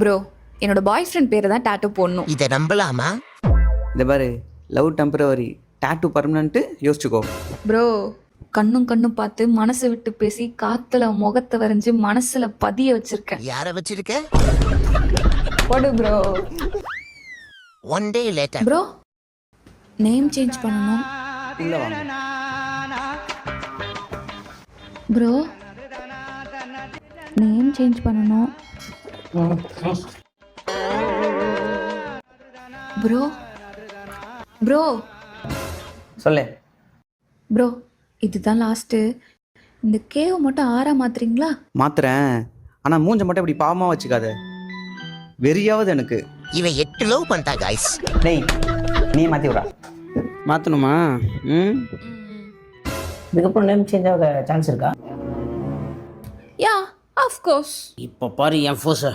Bro என்னோட பாய் friend பேரை தான் டாட்டூ போடணும். இதை நம்பலாமா? இந்த பாரு, லவ் டெம்பரவரி, டாட்டூ பர்மனன்ட்டு யோசிச்சுக்கோ. ப்ரோ கண்ணும் கண்ணும் பார்த்து மனசு விட்டு பேசி காத்துல முகத்தை வரைஞ்சு மனசுல பதிய வச்சிருக்கேன். யார வச்சிருக்க? போடு bro. One day later. Bro name change பண்ணணும். உள்ள வாங்க. ப்ரோ நேம் சேஞ்ச் பண்ணணும். ப்ரோ ப்ரோ சொல்லு. ப்ரோ இதுதான் லாஸ்ட்டு. இந்த கேவை மட்டும் ஆறா மாத்துறீங்களா? மாத்துறேன், ஆனா மூஞ்ச மட்டும் இப்படி பாவமா வச்சுக்காத. வெறியாவது எனக்கு. இவன் 8 லவ் பண்ணிட்டா காய்ஸ். டேய் நீ மாற்றி விடா. மாத்தணுமா? இதுக்கப்புறம் நேம் சேஞ்ச் ஆக சான்ஸ் இருக்கா? Yeah of course. இப்போ பாரு என் ஃபோர்ஸை.